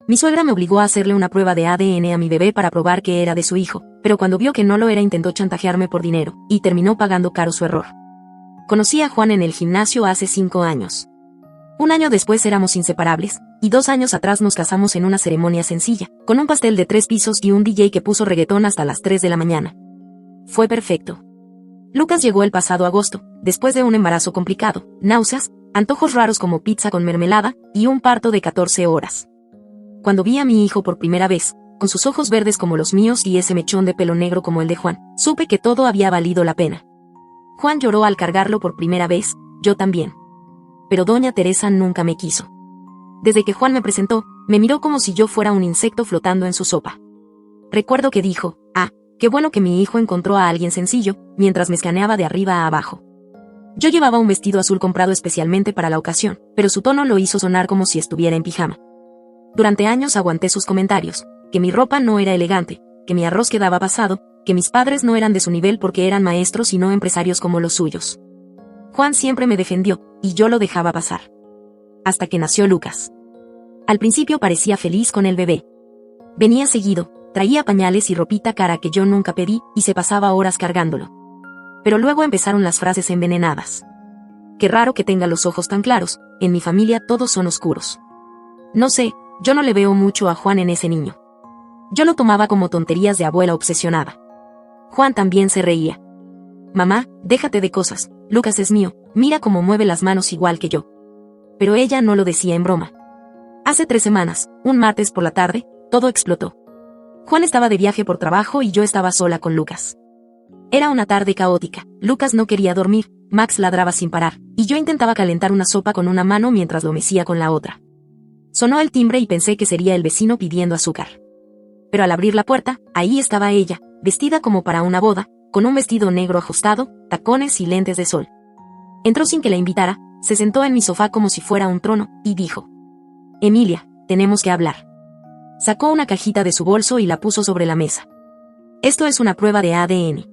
Mi suegra me obligó a hacerle una prueba de ADN a mi bebé para probar que era de su hijo, pero cuando vio que no lo era intentó chantajearme por dinero, y terminó pagando caro su error. Conocí a Juan en el gimnasio hace 5 años. Un año después éramos inseparables, y 2 años atrás nos casamos en una ceremonia sencilla, con un pastel de 3 pisos y un DJ que puso reggaetón hasta las 3 de la mañana. Fue perfecto. Lucas llegó el pasado agosto, después de un embarazo complicado, náuseas, antojos raros como pizza con mermelada, y un parto de 14 horas. Cuando vi a mi hijo por primera vez, con sus ojos verdes como los míos y ese mechón de pelo negro como el de Juan, supe que todo había valido la pena. Juan lloró al cargarlo por primera vez, yo también. Pero doña Teresa nunca me quiso. Desde que Juan me presentó, me miró como si yo fuera un insecto flotando en su sopa. Recuerdo que dijo, qué bueno que mi hijo encontró a alguien sencillo, mientras me escaneaba de arriba a abajo. Yo llevaba un vestido azul comprado especialmente para la ocasión, pero su tono lo hizo sonar como si estuviera en pijama. Durante años aguanté sus comentarios, que mi ropa no era elegante, que mi arroz quedaba pasado, que mis padres no eran de su nivel porque eran maestros y no empresarios como los suyos. Juan siempre me defendió, y yo lo dejaba pasar. Hasta que nació Lucas. Al principio parecía feliz con el bebé. Venía seguido, traía pañales y ropita cara que yo nunca pedí, y se pasaba horas cargándolo. Pero luego empezaron las frases envenenadas. Qué raro que tenga los ojos tan claros, en mi familia todos son oscuros. No sé, yo no le veo mucho a Juan en ese niño. Yo lo tomaba como tonterías de abuela obsesionada. Juan también se reía. Mamá, déjate de cosas, Lucas es mío, mira cómo mueve las manos igual que yo. Pero ella no lo decía en broma. Hace 3 semanas, un martes por la tarde, todo explotó. Juan estaba de viaje por trabajo y yo estaba sola con Lucas. Era una tarde caótica, Lucas no quería dormir, Max ladraba sin parar, y yo intentaba calentar una sopa con una mano mientras lo mecía con la otra. Sonó el timbre y pensé que sería el vecino pidiendo azúcar. Pero al abrir la puerta, ahí estaba ella, vestida como para una boda, con un vestido negro ajustado, tacones y lentes de sol. Entró sin que la invitara, se sentó en mi sofá como si fuera un trono, y dijo: Emilia, tenemos que hablar. Sacó una cajita de su bolso y la puso sobre la mesa. Esto es una prueba de ADN.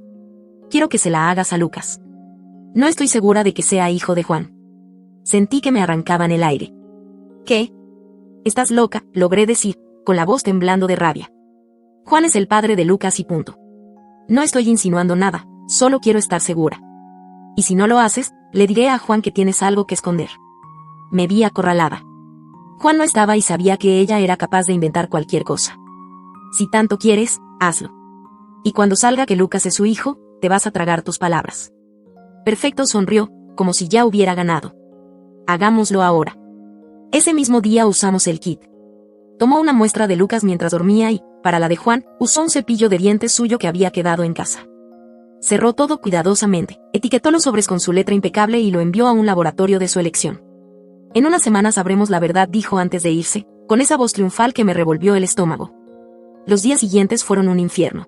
Quiero que se la hagas a Lucas. No estoy segura de que sea hijo de Juan. Sentí que me arrancaban el aire. ¿Qué? Estás loca, logré decir, con la voz temblando de rabia. Juan es el padre de Lucas y punto. No estoy insinuando nada, solo quiero estar segura. Y si no lo haces, le diré a Juan que tienes algo que esconder. Me vi acorralada. Juan no estaba y sabía que ella era capaz de inventar cualquier cosa. Si tanto quieres, hazlo. Y cuando salga que Lucas es su hijo, te vas a tragar tus palabras. Perfecto, sonrió, como si ya hubiera ganado. Hagámoslo ahora. Ese mismo día usamos el kit. Tomó una muestra de Lucas mientras dormía y, para la de Juan, usó un cepillo de dientes suyo que había quedado en casa. Cerró todo cuidadosamente, etiquetó los sobres con su letra impecable y lo envió a un laboratorio de su elección. En unas semanas sabremos la verdad, dijo antes de irse, con esa voz triunfal que me revolvió el estómago. Los días siguientes fueron un infierno.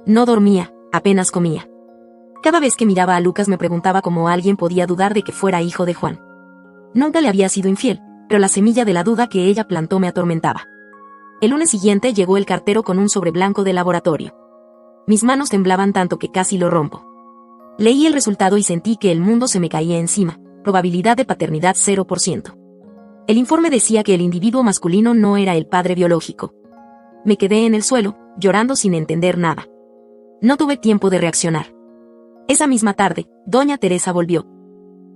No dormía, apenas comía. Cada vez que miraba a Lucas me preguntaba cómo alguien podía dudar de que fuera hijo de Juan. Nunca le había sido infiel, pero la semilla de la duda que ella plantó me atormentaba. El lunes siguiente llegó el cartero con un sobre blanco de laboratorio. Mis manos temblaban tanto que casi lo rompo. Leí el resultado y sentí que el mundo se me caía encima. Probabilidad de paternidad 0%. El informe decía que el individuo masculino no era el padre biológico. Me quedé en el suelo, llorando sin entender nada. No tuve tiempo de reaccionar. Esa misma tarde, doña Teresa volvió.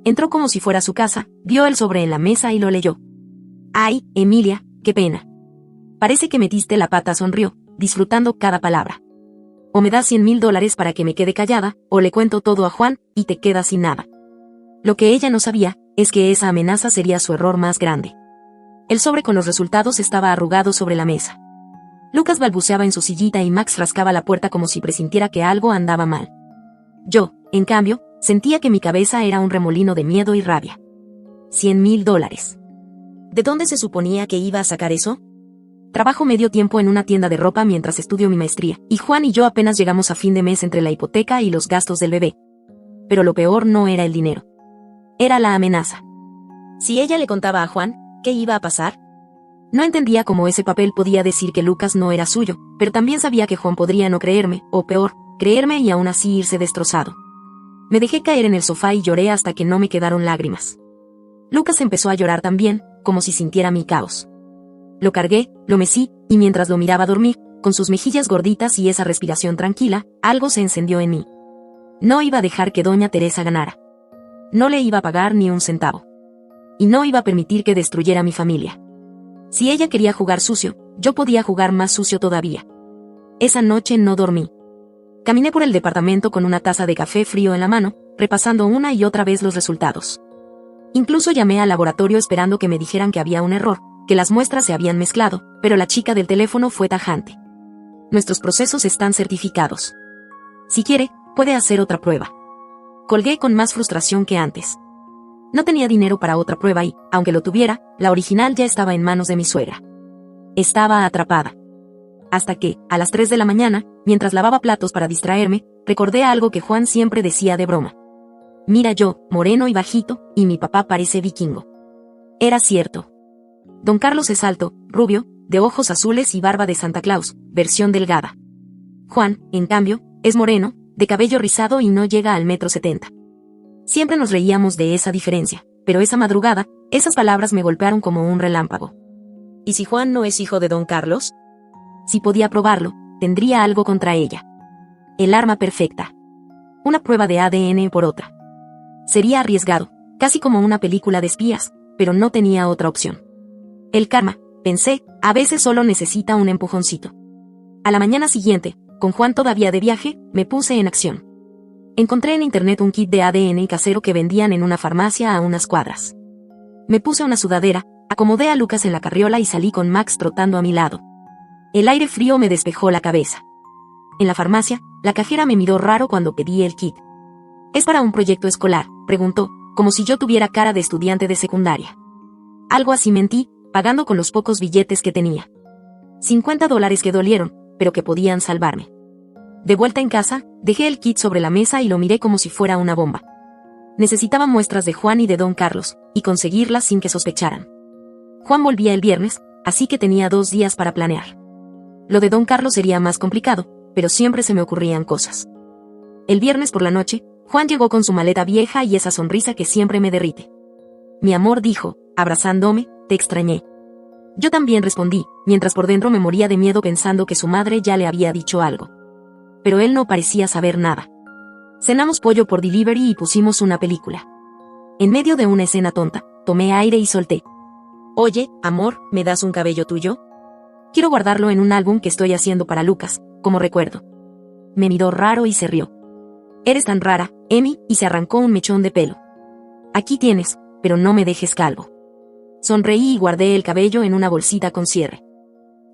Entró como si fuera su casa, vio el sobre en la mesa y lo leyó. Ay, Emilia, qué pena. Parece que metiste la pata, sonrió, disfrutando cada palabra. O me das $100,000 para que me quede callada, o le cuento todo a Juan, y te quedas sin nada. Lo que ella no sabía, es que esa amenaza sería su error más grande. El sobre con los resultados estaba arrugado sobre la mesa. Lucas balbuceaba en su sillita y Max rascaba la puerta como si presintiera que algo andaba mal. Yo, en cambio, sentía que mi cabeza era un remolino de miedo y rabia. $100,000. ¿De dónde se suponía que iba a sacar eso? Trabajo medio tiempo en una tienda de ropa mientras estudio mi maestría, y Juan y yo apenas llegamos a fin de mes entre la hipoteca y los gastos del bebé. Pero lo peor no era el dinero. Era la amenaza. Si ella le contaba a Juan, ¿qué iba a pasar? No entendía cómo ese papel podía decir que Lucas no era suyo, pero también sabía que Juan podría no creerme, o peor, creerme y aún así irse destrozado. Me dejé caer en el sofá y lloré hasta que no me quedaron lágrimas. Lucas empezó a llorar también, como si sintiera mi caos. Lo cargué, lo mecí, y mientras lo miraba dormir, con sus mejillas gorditas y esa respiración tranquila, algo se encendió en mí. No iba a dejar que doña Teresa ganara. No le iba a pagar ni un centavo. Y no iba a permitir que destruyera mi familia. Si ella quería jugar sucio, yo podía jugar más sucio todavía. Esa noche no dormí. Caminé por el departamento con una taza de café frío en la mano, repasando una y otra vez los resultados. Incluso llamé al laboratorio esperando que me dijeran que había un error, que las muestras se habían mezclado, pero la chica del teléfono fue tajante. Nuestros procesos están certificados. Si quiere, puede hacer otra prueba. Colgué con más frustración que antes. No tenía dinero para otra prueba y, aunque lo tuviera, la original ya estaba en manos de mi suegra. Estaba atrapada. Hasta que, a las 3 de la mañana, mientras lavaba platos para distraerme, recordé algo que Juan siempre decía de broma. Mira yo, moreno y bajito, y mi papá parece vikingo. Era cierto. Don Carlos es alto, rubio, de ojos azules y barba de Santa Claus, versión delgada. Juan, en cambio, es moreno, de cabello rizado y no llega al 1,70 m. Siempre nos reíamos de esa diferencia, pero esa madrugada, esas palabras me golpearon como un relámpago. ¿Y si Juan no es hijo de Don Carlos? Si podía probarlo, tendría algo contra ella. El arma perfecta. Una prueba de ADN por otra. Sería arriesgado, casi como una película de espías, pero no tenía otra opción. El karma, pensé, a veces solo necesita un empujoncito. A la mañana siguiente, con Juan todavía de viaje, me puse en acción. Encontré en internet un kit de ADN casero que vendían en una farmacia a unas cuadras. Me puse una sudadera, acomodé a Lucas en la carriola y salí con Max trotando a mi lado. El aire frío me despejó la cabeza. En la farmacia, la cajera me miró raro cuando pedí el kit. ¿Es para un proyecto escolar?, preguntó, como si yo tuviera cara de estudiante de secundaria. Algo así mentí, pagando con los pocos billetes que tenía. $50 que dolieron, pero que podían salvarme. De vuelta en casa, dejé el kit sobre la mesa y lo miré como si fuera una bomba. Necesitaba muestras de Juan y de Don Carlos, y conseguirlas sin que sospecharan. Juan volvía el viernes, así que tenía 2 días para planear. Lo de Don Carlos sería más complicado, pero siempre se me ocurrían cosas. El viernes por la noche, Juan llegó con su maleta vieja y esa sonrisa que siempre me derrite. Mi amor, dijo, abrazándome, te extrañé. Yo también respondí, mientras por dentro me moría de miedo pensando que su madre ya le había dicho algo. Pero él no parecía saber nada. Cenamos pollo por delivery y pusimos una película. En medio de una escena tonta, tomé aire y solté. Oye, amor, ¿me das un cabello tuyo? Quiero guardarlo en un álbum que estoy haciendo para Lucas, como recuerdo. Me miró raro y se rió. Eres tan rara, Emi, y se arrancó un mechón de pelo. Aquí tienes, pero no me dejes calvo. Sonreí y guardé el cabello en una bolsita con cierre.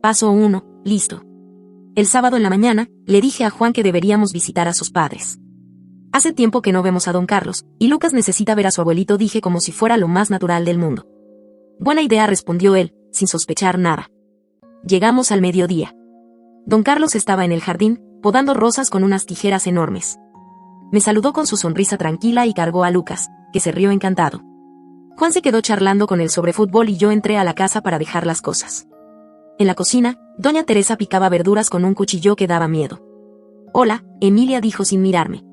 Paso 1, listo. El sábado en la mañana, le dije a Juan que deberíamos visitar a sus padres. Hace tiempo que no vemos a Don Carlos, y Lucas necesita ver a su abuelito, dije como si fuera lo más natural del mundo. Buena idea, respondió él, sin sospechar nada. Llegamos al mediodía. Don Carlos estaba en el jardín, podando rosas con unas tijeras enormes. Me saludó con su sonrisa tranquila y cargó a Lucas, que se rió encantado. Juan se quedó charlando con él sobre fútbol y yo entré a la casa para dejar las cosas. En la cocina, doña Teresa picaba verduras con un cuchillo que daba miedo. Hola, Emilia, dijo sin mirarme.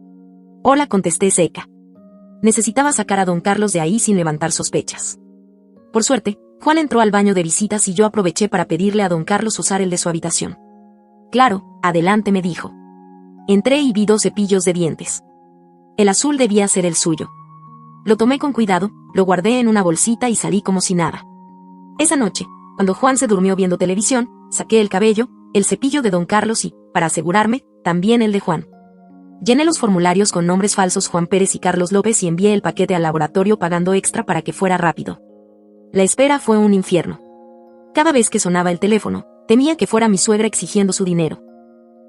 Hola, contesté seca. Necesitaba sacar a Don Carlos de ahí sin levantar sospechas. Por suerte, Juan entró al baño de visitas y yo aproveché para pedirle a Don Carlos usar el de su habitación. Claro, adelante, me dijo. Entré y vi 2 cepillos de dientes. El azul debía ser el suyo. Lo tomé con cuidado, lo guardé en una bolsita y salí como si nada. Esa noche, cuando Juan se durmió viendo televisión, saqué el cabello, el cepillo de Don Carlos y, para asegurarme, también el de Juan. Llené los formularios con nombres falsos Juan Pérez y Carlos López y envié el paquete al laboratorio pagando extra para que fuera rápido. La espera fue un infierno. Cada vez que sonaba el teléfono, temía que fuera mi suegra exigiendo su dinero.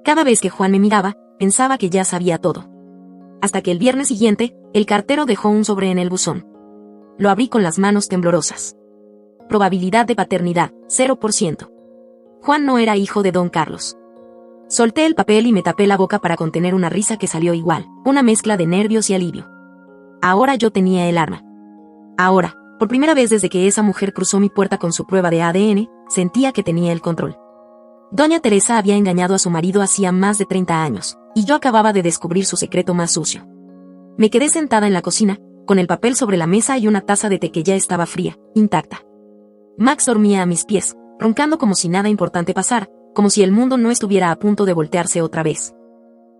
Cada vez que Juan me miraba, pensaba que ya sabía todo. Hasta que el viernes siguiente, el cartero dejó un sobre en el buzón. Lo abrí con las manos temblorosas. Probabilidad de paternidad, 0%. Juan no era hijo de Don Carlos. Solté el papel y me tapé la boca para contener una risa que salió igual, una mezcla de nervios y alivio. Ahora yo tenía el arma. Ahora, por primera vez desde que esa mujer cruzó mi puerta con su prueba de ADN, sentía que tenía el control. Doña Teresa había engañado a su marido hacía más de 30 años, y yo acababa de descubrir su secreto más sucio. Me quedé sentada en la cocina, con el papel sobre la mesa y una taza de té que ya estaba fría, intacta. Max dormía a mis pies, roncando como si nada importante pasara, como si el mundo no estuviera a punto de voltearse otra vez.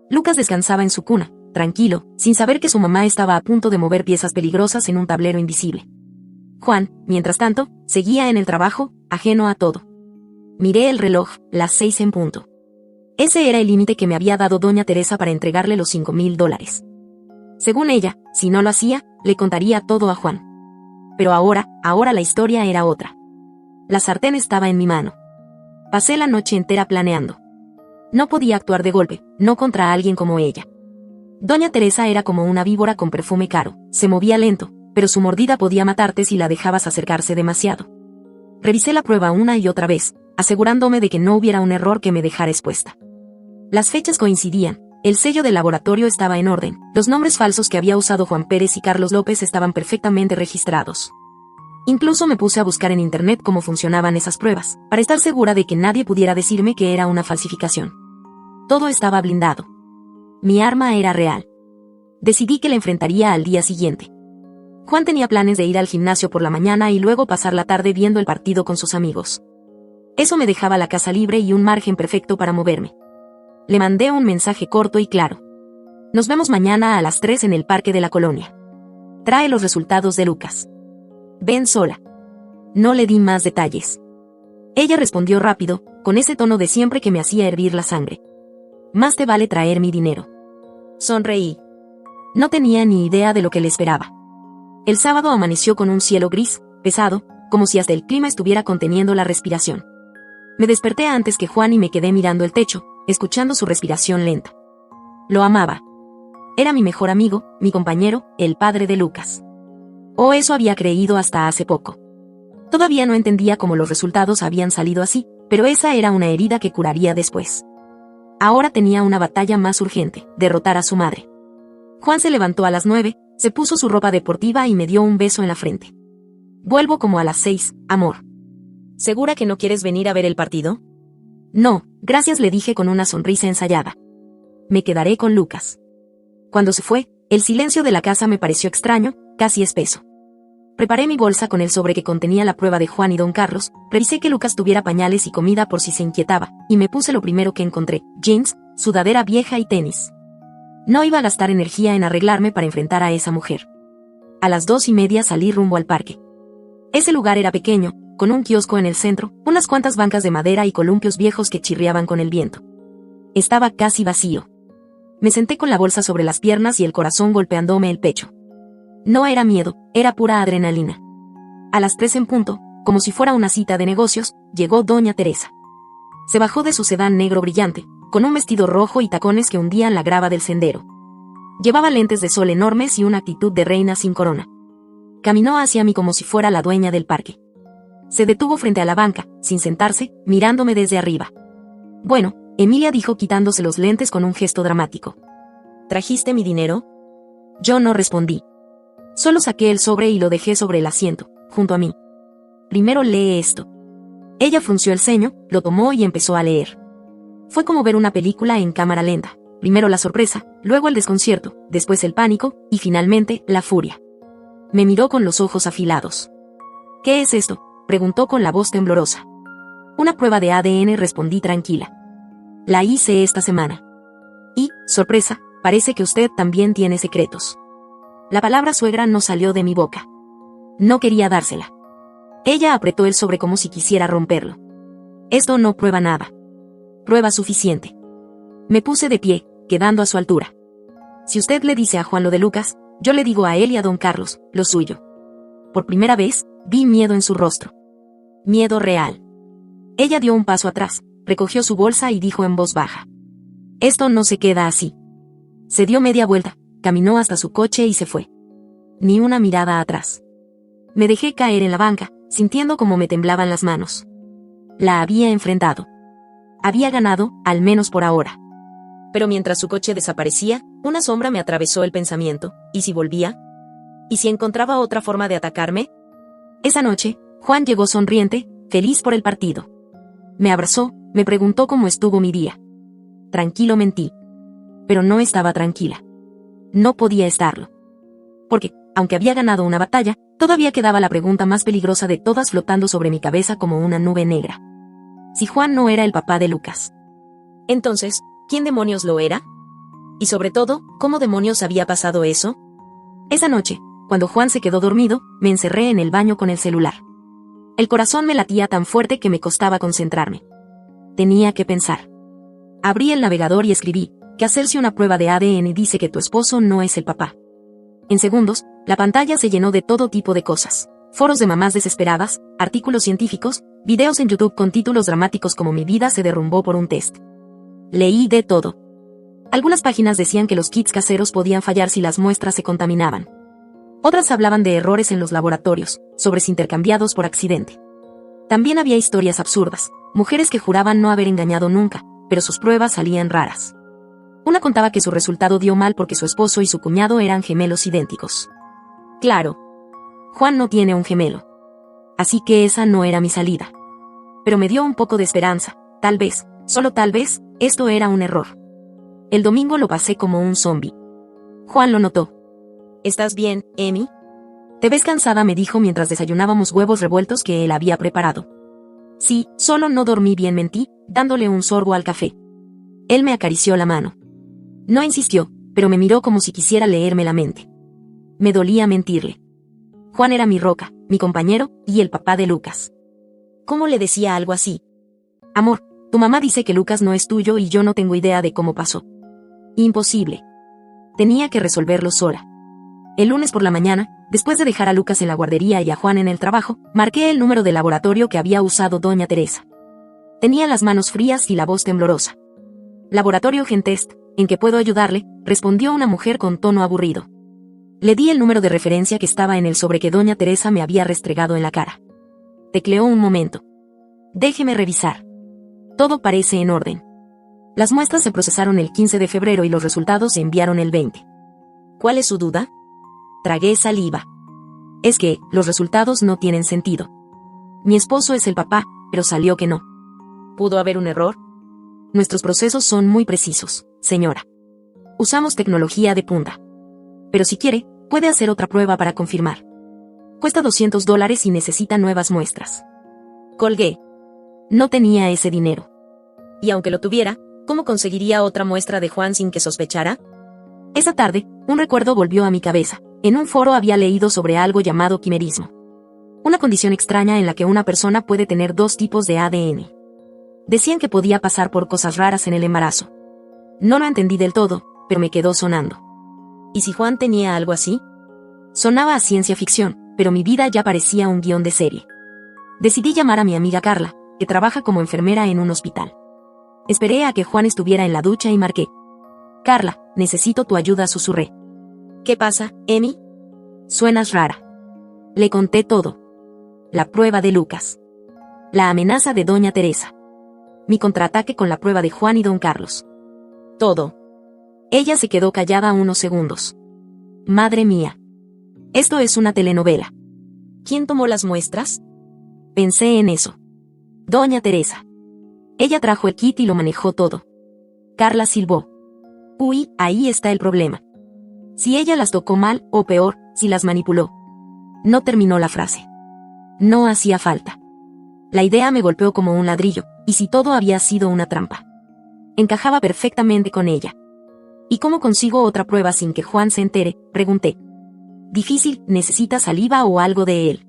Lucas descansaba en su cuna, tranquilo, sin saber que su mamá estaba a punto de mover piezas peligrosas en un tablero invisible. Juan, mientras tanto, seguía en el trabajo, ajeno a todo. Miré el reloj, las 6 en punto. Ese era el límite que me había dado doña Teresa para entregarle los $5,000. Según ella, si no lo hacía, le contaría todo a Juan. Pero ahora la historia era otra. La sartén estaba en mi mano. Pasé la noche entera planeando. No podía actuar de golpe, no contra alguien como ella. Doña Teresa era como una víbora con perfume caro, se movía lento, pero su mordida podía matarte si la dejabas acercarse demasiado. Revisé la prueba una y otra vez, asegurándome de que no hubiera un error que me dejara expuesta. Las fechas coincidían, el sello del laboratorio estaba en orden, los nombres falsos que había usado Juan Pérez y Carlos López estaban perfectamente registrados. Incluso me puse a buscar en internet cómo funcionaban esas pruebas, para estar segura de que nadie pudiera decirme que era una falsificación. Todo estaba blindado. Mi arma era real. Decidí que la enfrentaría al día siguiente. Juan tenía planes de ir al gimnasio por la mañana y luego pasar la tarde viendo el partido con sus amigos. Eso me dejaba la casa libre y un margen perfecto para moverme. Le mandé un mensaje corto y claro. Nos vemos mañana a las 3 en el parque de la colonia. Trae los resultados de Lucas. Ven sola. No le di más detalles. Ella respondió rápido, con ese tono de siempre que me hacía hervir la sangre. Más te vale traer mi dinero. Sonreí. No tenía ni idea de lo que le esperaba. El sábado amaneció con un cielo gris, pesado, como si hasta el clima estuviera conteniendo la respiración. Me desperté antes que Juan y me quedé mirando el techo, escuchando su respiración lenta. Lo amaba. Era mi mejor amigo, mi compañero, el padre de Lucas. O eso había creído hasta hace poco. Todavía no entendía cómo los resultados habían salido así, pero esa era una herida que curaría después. Ahora tenía una batalla más urgente, derrotar a su madre. Juan se levantó a las 9, se puso su ropa deportiva y me dio un beso en la frente. Vuelvo como a las 6, amor. ¿Segura que no quieres venir a ver el partido? No, gracias, le dije con una sonrisa ensayada. Me quedaré con Lucas. Cuando se fue, el silencio de la casa me pareció extraño, casi espeso. Preparé mi bolsa con el sobre que contenía la prueba de Juan y don Carlos, revisé que Lucas tuviera pañales y comida por si se inquietaba, y me puse lo primero que encontré, jeans, sudadera vieja y tenis. No iba a gastar energía en arreglarme para enfrentar a esa mujer. A las 2:30 salí rumbo al parque. Ese lugar era pequeño, con un kiosco en el centro, unas cuantas bancas de madera y columpios viejos que chirriaban con el viento. Estaba casi vacío. Me senté con la bolsa sobre las piernas y el corazón golpeándome el pecho. No era miedo, era pura adrenalina. A las 3 en punto, como si fuera una cita de negocios, llegó doña Teresa. Se bajó de su sedán negro brillante, con un vestido rojo y tacones que hundían la grava del sendero. Llevaba lentes de sol enormes y una actitud de reina sin corona. Caminó hacia mí como si fuera la dueña del parque. Se detuvo frente a la banca, sin sentarse, mirándome desde arriba. Bueno, Emilia dijo quitándose los lentes con un gesto dramático. ¿Trajiste mi dinero? Yo no respondí. Solo saqué el sobre y lo dejé sobre el asiento, junto a mí. Primero lee esto. Ella frunció el ceño, lo tomó y empezó a leer. Fue como ver una película en cámara lenta. Primero la sorpresa, luego el desconcierto, después el pánico, y finalmente, la furia. Me miró con los ojos afilados. ¿Qué es esto?, preguntó con la voz temblorosa. Una prueba de ADN, respondí tranquila. La hice esta semana. Y, sorpresa, parece que usted también tiene secretos. La palabra suegra no salió de mi boca. No quería dársela. Ella apretó el sobre como si quisiera romperlo. Esto no prueba nada. Prueba suficiente. Me puse de pie, quedando a su altura. Si usted le dice a Juan lo de Lucas, yo le digo a él y a don Carlos, lo suyo. Por primera vez, vi miedo en su rostro. Miedo real. Ella dio un paso atrás, recogió su bolsa y dijo en voz baja. Esto no se queda así. Se dio media vuelta, caminó hasta su coche y se fue. Ni una mirada atrás. Me dejé caer en la banca, sintiendo cómo me temblaban las manos. La había enfrentado. Había ganado, al menos por ahora. Pero mientras su coche desaparecía, una sombra me atravesó el pensamiento. ¿Y si volvía? ¿Y si encontraba otra forma de atacarme? Esa noche, Juan llegó sonriente, feliz por el partido. Me abrazó, me preguntó cómo estuvo mi día. Tranquilo, mentí. Pero no estaba tranquila. No podía estarlo. Porque, aunque había ganado una batalla, todavía quedaba la pregunta más peligrosa de todas flotando sobre mi cabeza como una nube negra. Si Juan no era el papá de Lucas. Entonces, ¿quién demonios lo era? Y sobre todo, ¿cómo demonios había pasado eso? Esa noche, cuando Juan se quedó dormido, me encerré en el baño con el celular. El corazón me latía tan fuerte que me costaba concentrarme. Tenía que pensar. Abrí el navegador y escribí que hacerse una prueba de ADN dice que tu esposo no es el papá. En segundos, la pantalla se llenó de todo tipo de cosas. Foros de mamás desesperadas, artículos científicos, videos en YouTube con títulos dramáticos como Mi vida se derrumbó por un test. Leí de todo. Algunas páginas decían que los kits caseros podían fallar si las muestras se contaminaban. Otras hablaban de errores en los laboratorios, sobres intercambiados por accidente. También había historias absurdas, mujeres que juraban no haber engañado nunca, pero sus pruebas salían raras. Una contaba que su resultado dio mal porque su esposo y su cuñado eran gemelos idénticos. Claro. Juan no tiene un gemelo. Así que esa no era mi salida. Pero me dio un poco de esperanza, tal vez, solo tal vez, esto era un error. El domingo lo pasé como un zombi. Juan lo notó. ¿Estás bien, Amy? Te ves cansada, me dijo mientras desayunábamos huevos revueltos que él había preparado. Sí, solo no dormí bien, mentí, dándole un sorbo al café. Él me acarició la mano. No insistió, pero me miró como si quisiera leerme la mente. Me dolía mentirle. Juan era mi roca, mi compañero, y el papá de Lucas. ¿Cómo le decía algo así? Amor, tu mamá dice que Lucas no es tuyo y yo no tengo idea de cómo pasó. Imposible. Tenía que resolverlo sola. El lunes por la mañana, después de dejar a Lucas en la guardería y a Juan en el trabajo, marqué el número de laboratorio que había usado doña Teresa. Tenía las manos frías y la voz temblorosa. Laboratorio Gentest, ¿en qué puedo ayudarle?, respondió una mujer con tono aburrido. Le di el número de referencia que estaba en el sobre que doña Teresa me había restregado en la cara. Tecleó un momento. Déjeme revisar. Todo parece en orden. Las muestras se procesaron el 15 de febrero y los resultados se enviaron el 20. ¿Cuál es su duda? Tragué saliva. Es que, los resultados no tienen sentido. Mi esposo es el papá, pero salió que no. ¿Pudo haber un error? Nuestros procesos son muy precisos, señora. Usamos tecnología de punta. Pero si quiere, puede hacer otra prueba para confirmar. Cuesta $200 y necesita nuevas muestras. Colgué. No tenía ese dinero. Y aunque lo tuviera, ¿cómo conseguiría otra muestra de Juan sin que sospechara? Esa tarde, un recuerdo volvió a mi cabeza. En un foro había leído sobre algo llamado quimerismo. Una condición extraña en la que una persona puede tener dos tipos de ADN. Decían que podía pasar por cosas raras en el embarazo. No lo entendí del todo, pero me quedó sonando. ¿Y si Juan tenía algo así? Sonaba a ciencia ficción, pero mi vida ya parecía un guión de serie. Decidí llamar a mi amiga Carla, que trabaja como enfermera en un hospital. Esperé a que Juan estuviera en la ducha y marqué. Carla, necesito tu ayuda, susurré. ¿Qué pasa, Amy? Suenas rara. Le conté todo. La prueba de Lucas. La amenaza de doña Teresa. Mi contraataque con la prueba de Juan y don Carlos. Todo. Ella se quedó callada unos segundos. Madre mía. Esto es una telenovela. ¿Quién tomó las muestras? Pensé en eso. Doña Teresa. Ella trajo el kit y lo manejó todo. Carla silbó. Uy, ahí está el problema. Si ella las tocó mal, o peor, si las manipuló. No terminó la frase. No hacía falta. La idea me golpeó como un ladrillo, y si todo había sido una trampa. Encajaba perfectamente con ella. ¿Y cómo consigo otra prueba sin que Juan se entere?, pregunté. Difícil, necesitas saliva o algo de él.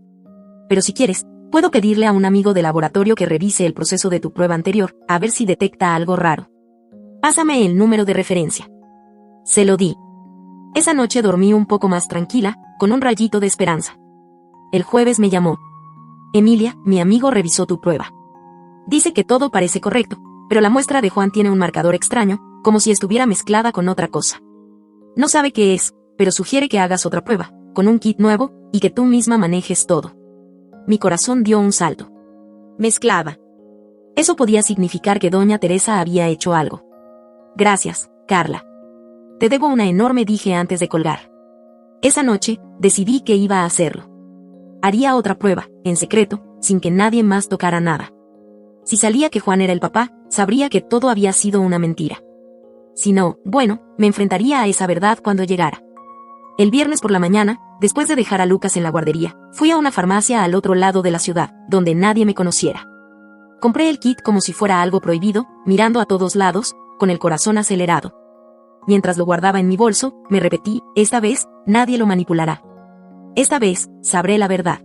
Pero si quieres, puedo pedirle a un amigo de laboratorio que revise el proceso de tu prueba anterior, a ver si detecta algo raro. Pásame el número de referencia. Se lo di. Esa noche dormí un poco más tranquila, con un rayito de esperanza. El jueves me llamó. Emilia, mi amigo revisó tu prueba. Dice que todo parece correcto, pero la muestra de Juan tiene un marcador extraño, como si estuviera mezclada con otra cosa. No sabe qué es, pero sugiere que hagas otra prueba, con un kit nuevo, y que tú misma manejes todo. Mi corazón dio un salto. Mezclada. Eso podía significar que doña Teresa había hecho algo. Gracias, Carla. Te debo una enorme, dije antes de colgar. Esa noche, decidí que iba a hacerlo. Haría otra prueba, en secreto, sin que nadie más tocara nada. Si salía que Juan era el papá, sabría que todo había sido una mentira. Si no, bueno, me enfrentaría a esa verdad cuando llegara. El viernes por la mañana, después de dejar a Lucas en la guardería, fui a una farmacia al otro lado de la ciudad, donde nadie me conociera. Compré el kit como si fuera algo prohibido, mirando a todos lados, con el corazón acelerado. Mientras lo guardaba en mi bolso, me repetí, esta vez, nadie lo manipulará. Esta vez, sabré la verdad.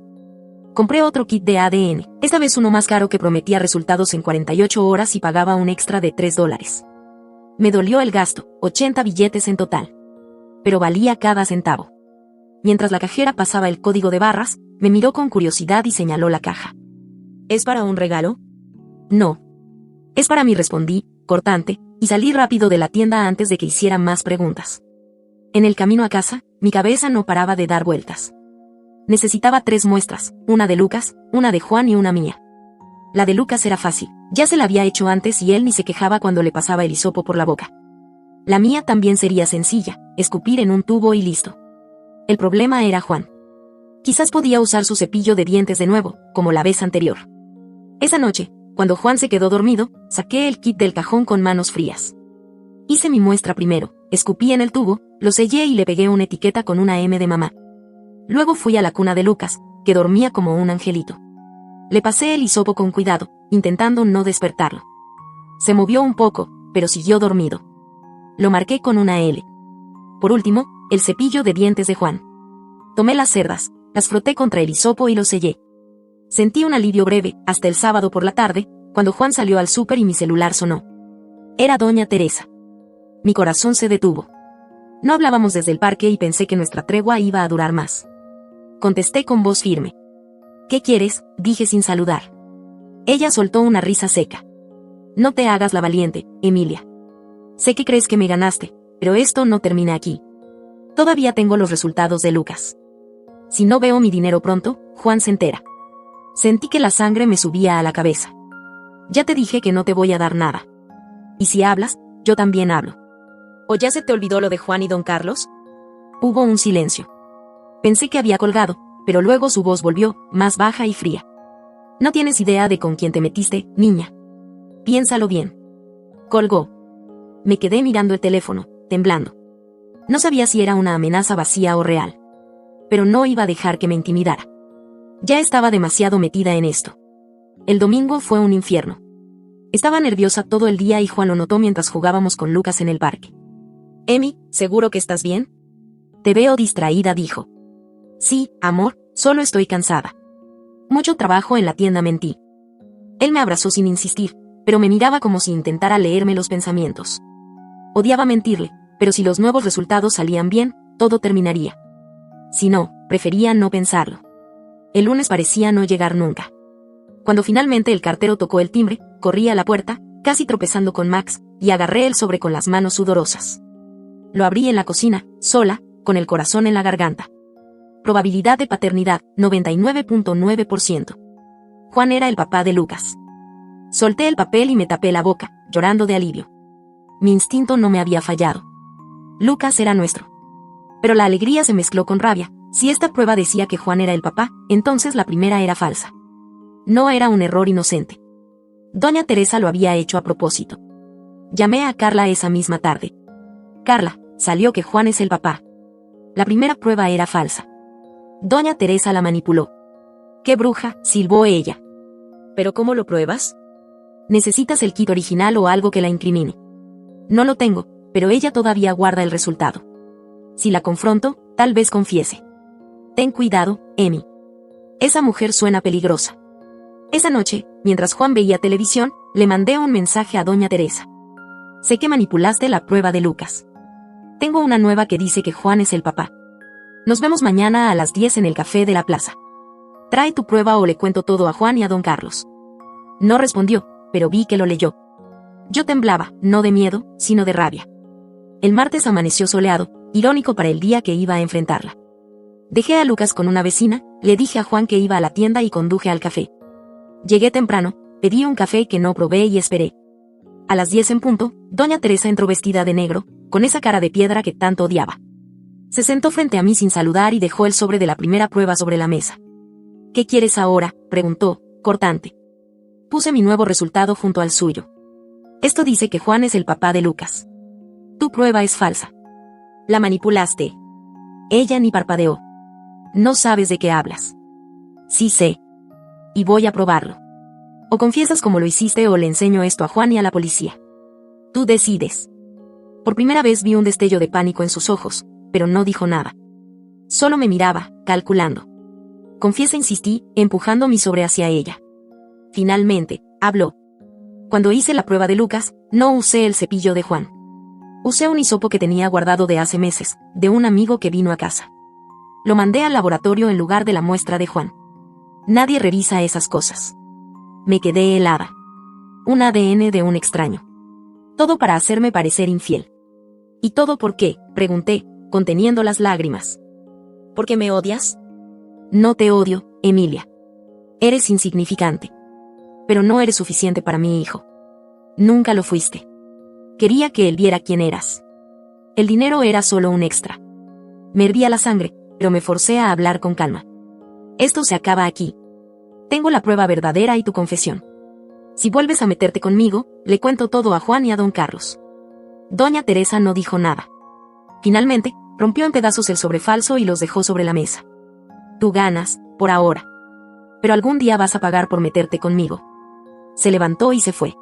Compré otro kit de ADN, esta vez uno más caro que prometía resultados en 48 horas y pagaba un extra de $3. Me dolió el gasto, 80 billetes en total. Pero valía cada centavo. Mientras la cajera pasaba el código de barras, me miró con curiosidad y señaló la caja. ¿Es para un regalo? No. Es para mí, respondí, cortante, y salí rápido de la tienda antes de que hiciera más preguntas. En el camino a casa, mi cabeza no paraba de dar vueltas. Necesitaba 3 muestras, una de Lucas, una de Juan y una mía. La de Lucas era fácil, ya se la había hecho antes y él ni se quejaba cuando le pasaba el hisopo por la boca. La mía también sería sencilla, escupir en un tubo y listo. El problema era Juan. Quizás podía usar su cepillo de dientes de nuevo, como la vez anterior. Esa noche, cuando Juan se quedó dormido, saqué el kit del cajón con manos frías. Hice mi muestra primero, escupí en el tubo, lo sellé y le pegué una etiqueta con una M de mamá. Luego fui a la cuna de Lucas, que dormía como un angelito. Le pasé el hisopo con cuidado, intentando no despertarlo. Se movió un poco, pero siguió dormido. Lo marqué con una L. Por último, el cepillo de dientes de Juan. Tomé las cerdas, las froté contra el hisopo y lo sellé. Sentí un alivio breve, hasta el sábado por la tarde, cuando Juan salió al súper y mi celular sonó. Era doña Teresa. Mi corazón se detuvo. No hablábamos desde el parque y pensé que nuestra tregua iba a durar más. Contesté con voz firme. ¿Qué quieres?, dije sin saludar. Ella soltó una risa seca. No te hagas la valiente, Emilia. Sé que crees que me ganaste, pero esto no termina aquí. Todavía tengo los resultados de Lucas. Si no veo mi dinero pronto, Juan se entera. Sentí que la sangre me subía a la cabeza. Ya te dije que no te voy a dar nada. Y si hablas, yo también hablo. ¿O ya se te olvidó lo de Juan y don Carlos? Hubo un silencio. Pensé que había colgado, pero luego su voz volvió, más baja y fría. No tienes idea de con quién te metiste, niña. Piénsalo bien. Colgó. Me quedé mirando el teléfono, temblando. No sabía si era una amenaza vacía o real. Pero no iba a dejar que me intimidara. Ya estaba demasiado metida en esto. El domingo fue un infierno. Estaba nerviosa todo el día y Juan lo notó mientras jugábamos con Lucas en el parque. Emi, ¿seguro que estás bien? Te veo distraída, dijo. Sí, amor, solo estoy cansada. Mucho trabajo en la tienda, mentí. Él me abrazó sin insistir, pero me miraba como si intentara leerme los pensamientos. Odiaba mentirle, pero si los nuevos resultados salían bien, todo terminaría. Si no, prefería no pensarlo. El lunes parecía no llegar nunca. Cuando finalmente el cartero tocó el timbre, corrí a la puerta, casi tropezando con Max, y agarré el sobre con las manos sudorosas. Lo abrí en la cocina, sola, con el corazón en la garganta. Probabilidad de paternidad, 99.9%. Juan era el papá de Lucas. Solté el papel y me tapé la boca, llorando de alivio. Mi instinto no me había fallado. Lucas era nuestro. Pero la alegría se mezcló con rabia. Si esta prueba decía que Juan era el papá, entonces la primera era falsa. No era un error inocente. Doña Teresa lo había hecho a propósito. Llamé a Carla esa misma tarde. Carla, salió que Juan es el papá. La primera prueba era falsa. Doña Teresa la manipuló. ¡Qué bruja!, silbó ella. ¿Pero cómo lo pruebas? Necesitas el kit original o algo que la incrimine. No lo tengo, pero ella todavía guarda el resultado. Si la confronto, tal vez confiese. Ten cuidado, Emi. Esa mujer suena peligrosa. Esa noche, mientras Juan veía televisión, le mandé un mensaje a doña Teresa. Sé que manipulaste la prueba de Lucas. Tengo una nueva que dice que Juan es el papá. Nos vemos mañana a las 10 en el café de la plaza. Trae tu prueba o le cuento todo a Juan y a don Carlos. No respondió, pero vi que lo leyó. Yo temblaba, no de miedo, sino de rabia. El martes amaneció soleado, irónico para el día que iba a enfrentarla. Dejé a Lucas con una vecina, le dije a Juan que iba a la tienda y conduje al café. Llegué temprano, pedí un café que no probé y esperé. A las 10 en punto, doña Teresa entró vestida de negro, con esa cara de piedra que tanto odiaba. Se sentó frente a mí sin saludar y dejó el sobre de la primera prueba sobre la mesa. ¿Qué quieres ahora?, preguntó, cortante. Puse mi nuevo resultado junto al suyo. Esto dice que Juan es el papá de Lucas. Tu prueba es falsa. La manipulaste. Ella ni parpadeó. No sabes de qué hablas. Sí sé. Y voy a probarlo. O confiesas como lo hiciste o le enseño esto a Juan y a la policía. Tú decides. Por primera vez vi un destello de pánico en sus ojos, pero no dijo nada. Solo me miraba, calculando. Confiesa, insistí, empujando mi sobre hacia ella. Finalmente, habló. Cuando hice la prueba de Lucas, no usé el cepillo de Juan. Usé un hisopo que tenía guardado de hace meses, de un amigo que vino a casa. Lo mandé al laboratorio en lugar de la muestra de Juan. Nadie revisa esas cosas. Me quedé helada. Un ADN de un extraño. Todo para hacerme parecer infiel. ¿Y todo por qué?, pregunté, conteniendo las lágrimas. ¿Por qué me odias? No te odio, Emilia. Eres insignificante. Pero no eres suficiente para mi hijo. Nunca lo fuiste. Quería que él viera quién eras. El dinero era solo un extra. Me hervía la sangre, pero me forcé a hablar con calma. Esto se acaba aquí. Tengo la prueba verdadera y tu confesión. Si vuelves a meterte conmigo, le cuento todo a Juan y a don Carlos. Doña Teresa no dijo nada. Finalmente, rompió en pedazos el sobre falso y los dejó sobre la mesa. Tú ganas, por ahora. Pero algún día vas a pagar por meterte conmigo. Se levantó y se fue.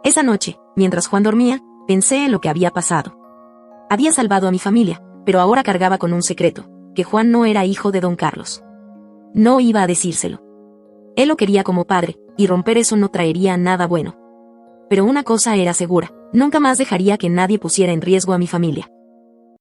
Esa noche, mientras Juan dormía, pensé en lo que había pasado. Había salvado a mi familia, pero ahora cargaba con un secreto, que Juan no era hijo de don Carlos. No iba a decírselo. Él lo quería como padre, y romper eso no traería nada bueno. Pero una cosa era segura, nunca más dejaría que nadie pusiera en riesgo a mi familia.